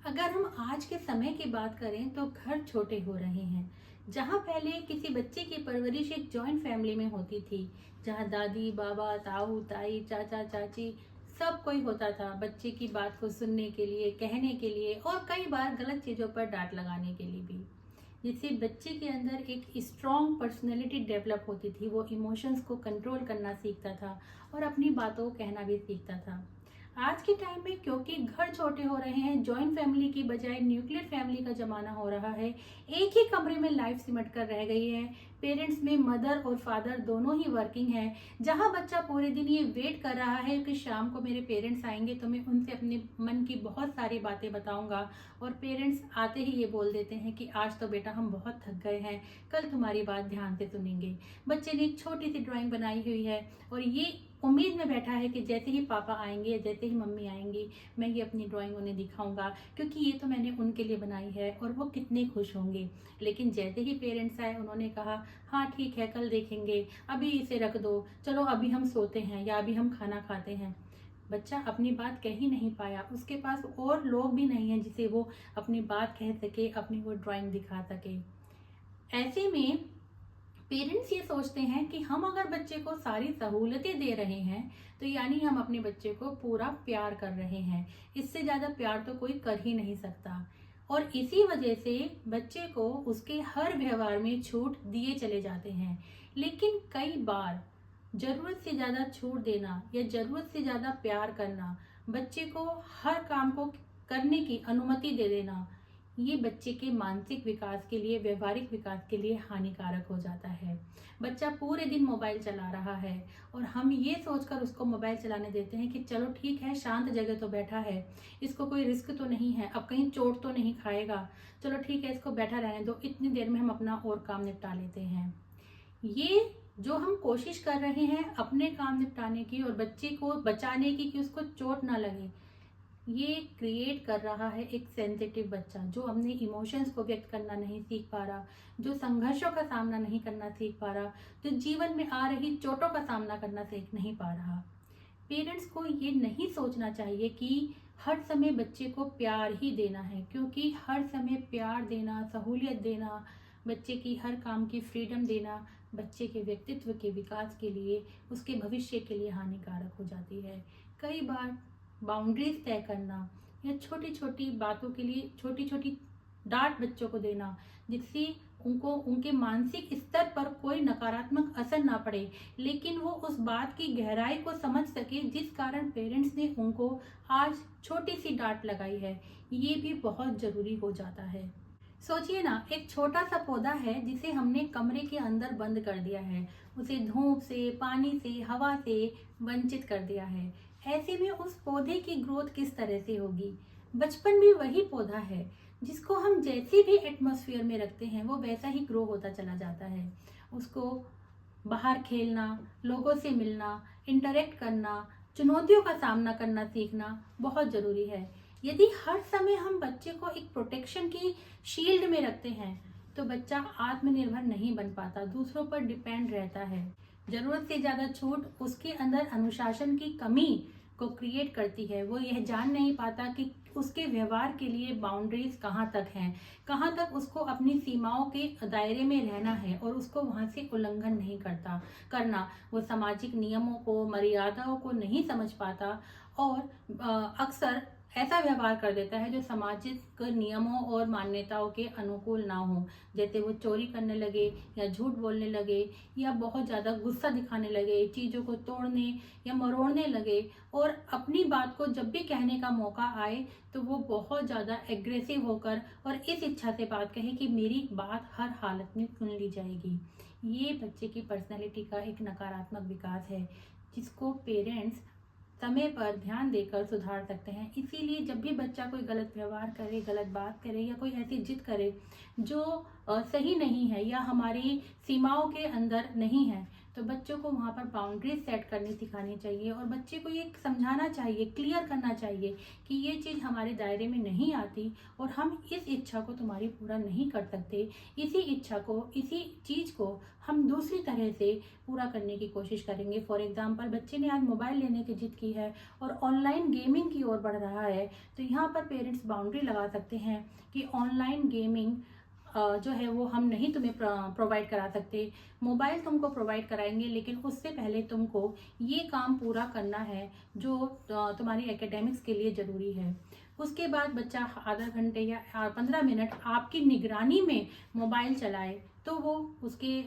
अगर हम आज के समय की बात करें तो घर छोटे हो रहे हैं। जहाँ पहले किसी बच्चे की परवरिश एक जॉइंट फैमिली में होती थी, जहाँ दादी बाबा ताऊ ताई चाचा चाची सब कोई होता था बच्चे की बात को सुनने के लिए, कहने के लिए और कई बार गलत चीज़ों पर डांट लगाने के लिए भी। जिससे बच्चे के अंदर एक स्ट्रॉन्ग पर्सनैलिटी डेवलप होती थी, वो इमोशंस को कंट्रोल करना सीखता था और अपनी बातों को कहना भी सीखता था। आज के टाइम में क्योंकि घर छोटे हो रहे हैं, जॉइंट फैमिली की बजाय न्यूक्लियर फैमिली का जमाना हो रहा है। एक ही कमरे में लाइफ सिमट कर रह गई है। पेरेंट्स में मदर और फादर दोनों ही वर्किंग है। जहां बच्चा पूरे दिन ये वेट कर रहा है कि शाम को मेरे पेरेंट्स आएंगे तो मैं उनसे अपने मन की बहुत सारी बातें बताऊंगा, और पेरेंट्स आते ही ये बोल देते हैं कि आज तो बेटा हम बहुत थक गए हैं, कल तुम्हारी बात ध्यान से सुनेंगे। बच्चे ने एक छोटी सी ड्राइंग बनाई हुई है और ये उम्मीद में बैठा है कि जैसे ही पापा आएंगे या जैसे ही मम्मी आएंगी मैं ये अपनी ड्राइंग उन्हें दिखाऊंगा, क्योंकि ये तो मैंने उनके लिए बनाई है और वो कितने खुश होंगे। लेकिन जैसे ही पेरेंट्स आए उन्होंने कहा हाँ ठीक है कल देखेंगे, अभी इसे रख दो, चलो अभी हम सोते हैं या अभी हम खाना खाते हैं। बच्चा अपनी बात कह ही नहीं पाया, उसके पास और लोग भी नहीं हैं जिसे वो अपनी बात कह सके, अपनी वो ड्राइंग दिखा सके। ऐसे में पेरेंट्स ये सोचते हैं कि हम अगर बच्चे को सारी सहूलतें दे रहे हैं तो यानी हम अपने बच्चे को पूरा प्यार कर रहे हैं। इससे ज़्यादा प्यार तो कोई कर ही नहीं सकता। और इसी वजह से बच्चे को उसके हर व्यवहार में छूट दिए चले जाते हैं। लेकिन कई बार ज़रूरत से ज़्यादा छूट देना या ज़रूरत से ज़्यादा प्यार करना, बच्चे को हर काम को करने की अनुमति दे देना, ये बच्चे के मानसिक विकास के लिए, व्यवहारिक विकास के लिए हानिकारक हो जाता है। बच्चा पूरे दिन मोबाइल चला रहा है और हम ये सोचकर उसको मोबाइल चलाने देते हैं कि चलो ठीक है, शांत जगह तो बैठा है, इसको कोई रिस्क तो नहीं है, अब कहीं चोट तो नहीं खाएगा, चलो ठीक है इसको बैठा रहने दो, इतनी देर में हम अपना और काम निपटा लेते हैं। ये जो हम कोशिश कर रहे हैं अपने काम निपटाने की और बच्चे को बचाने की कि उसको चोट ना लगे, ये क्रिएट कर रहा है एक सेंसिटिव बच्चा जो अपने इमोशंस को व्यक्त करना नहीं सीख पा रहा, जो संघर्षों का सामना नहीं करना सीख पा रहा, जो जीवन में आ रही चोटों का सामना करना सीख नहीं पा रहा। पेरेंट्स को ये नहीं सोचना चाहिए कि हर समय बच्चे को प्यार ही देना है, क्योंकि हर समय प्यार देना, सहूलियत देना, बच्चे की हर काम की फ्रीडम देना बच्चे के व्यक्तित्व के विकास के लिए, उसके भविष्य के लिए हानिकारक हो जाती है। कई बार बाउंड्रीज तय करना या छोटी छोटी बातों के लिए छोटी छोटी डांट बच्चों को देना, जिससे उनको उनके मानसिक स्तर पर कोई नकारात्मक असर ना पड़े, लेकिन वो उस बात की गहराई को समझ सके जिस कारण पेरेंट्स ने उनको आज छोटी सी डांट लगाई है, ये भी बहुत जरूरी हो जाता है। सोचिए ना, एक छोटा सा पौधा है जिसे हमने कमरे के अंदर बंद कर दिया है, उसे धूप से, पानी से, हवा से वंचित कर दिया है। ऐसे में उस पौधे की ग्रोथ किस तरह से होगी? बचपन भी वही पौधा है, जिसको हम जैसे भी एटमॉस्फेयर में रखते हैं वो वैसा ही ग्रो होता चला जाता है। उसको बाहर खेलना, लोगों से मिलना, इंटरेक्ट करना, चुनौतियों का सामना करना सीखना बहुत जरूरी है। यदि हर समय हम बच्चे को एक प्रोटेक्शन की शील्ड में रखते हैं तो बच्चा आत्मनिर्भर नहीं बन पाता, दूसरों पर डिपेंड रहता है। जरूरत से ज्यादा छूट उसके अंदर अनुशासन की कमी को क्रिएट करती है। वो यह जान नहीं पाता कि उसके व्यवहार के लिए बाउंड्रीज कहाँ तक हैं, कहाँ तक उसको अपनी सीमाओं के दायरे में रहना है और उसको वहां से उल्लंघन नहीं करना। वो सामाजिक नियमों को, मर्यादाओं को नहीं समझ पाता और अक्सर ऐसा व्यवहार कर देता है जो सामाजिक नियमों और मान्यताओं के अनुकूल ना हो। जैसे वो चोरी करने लगे या झूठ बोलने लगे या बहुत ज़्यादा गुस्सा दिखाने लगे, चीज़ों को तोड़ने या मरोड़ने लगे, और अपनी बात को जब भी कहने का मौका आए तो वो बहुत ज़्यादा एग्रेसिव होकर और इस इच्छा से बात कहे कि मेरी बात हर हालत में सुन ली जाएगी। ये बच्चे की पर्सनैलिटी का एक नकारात्मक विकास है, जिसको पेरेंट्स समय पर ध्यान देकर सुधार सकते हैं। इसीलिए जब भी बच्चा कोई गलत व्यवहार करे, गलत बात करे या कोई ऐसी जिद करे जो सही नहीं है या हमारी सीमाओं के अंदर नहीं है, तो बच्चों को वहाँ पर बाउंड्रीज सेट करनी सिखानी चाहिए और बच्चे को ये समझाना चाहिए, क्लियर करना चाहिए कि ये चीज़ हमारे दायरे में नहीं आती और हम इस इच्छा को तुम्हारी पूरा नहीं कर सकते। इसी इच्छा को, इसी चीज़ को हम दूसरी तरह से पूरा करने की कोशिश करेंगे। फॉर एग्जाम्पल, बच्चे ने आज मोबाइल लेने की जिद की है और ऑनलाइन गेमिंग की ओर बढ़ रहा है, तो यहाँ पर पेरेंट्स बाउंड्री लगा सकते हैं कि ऑनलाइन गेमिंग जो है वो हम नहीं तुम्हें प्रोवाइड करा सकते। मोबाइल तुमको प्रोवाइड कराएंगे, लेकिन उससे पहले तुमको ये काम पूरा करना है जो तुम्हारी एकेडमिक्स के लिए ज़रूरी है। उसके बाद बच्चा आधा घंटे या 15 मिनट आपकी निगरानी में मोबाइल चलाए तो वो उसके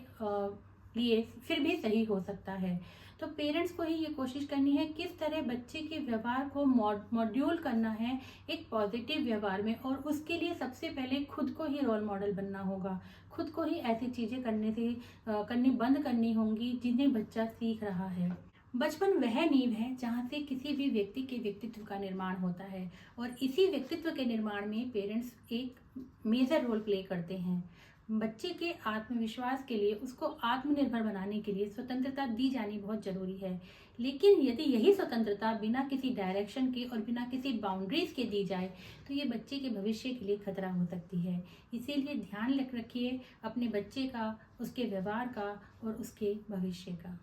लिए फिर भी सही हो सकता है। तो पेरेंट्स को ही ये कोशिश करनी है किस तरह बच्चे के व्यवहार को मॉड्यूल करना है एक पॉजिटिव व्यवहार में, और उसके लिए सबसे पहले खुद को ही रोल मॉडल बनना होगा। खुद को ही ऐसी चीज़ें करनी बंद करनी होंगी जिन्हें बच्चा सीख रहा है। बचपन वह नींव है जहाँ से किसी भी व्यक्ति के व्यक्तित्व का निर्माण होता है, और इसी व्यक्तित्व के निर्माण में पेरेंट्स एक मेजर रोल प्ले करते हैं। बच्चे के आत्मविश्वास के लिए, उसको आत्मनिर्भर बनाने के लिए स्वतंत्रता दी जानी बहुत जरूरी है। लेकिन यदि यही स्वतंत्रता बिना किसी डायरेक्शन के और बिना किसी बाउंड्रीज के दी जाए तो ये बच्चे के भविष्य के लिए खतरा हो सकती है। इसीलिए ध्यान रखिए अपने बच्चे का, उसके व्यवहार का और उसके भविष्य का।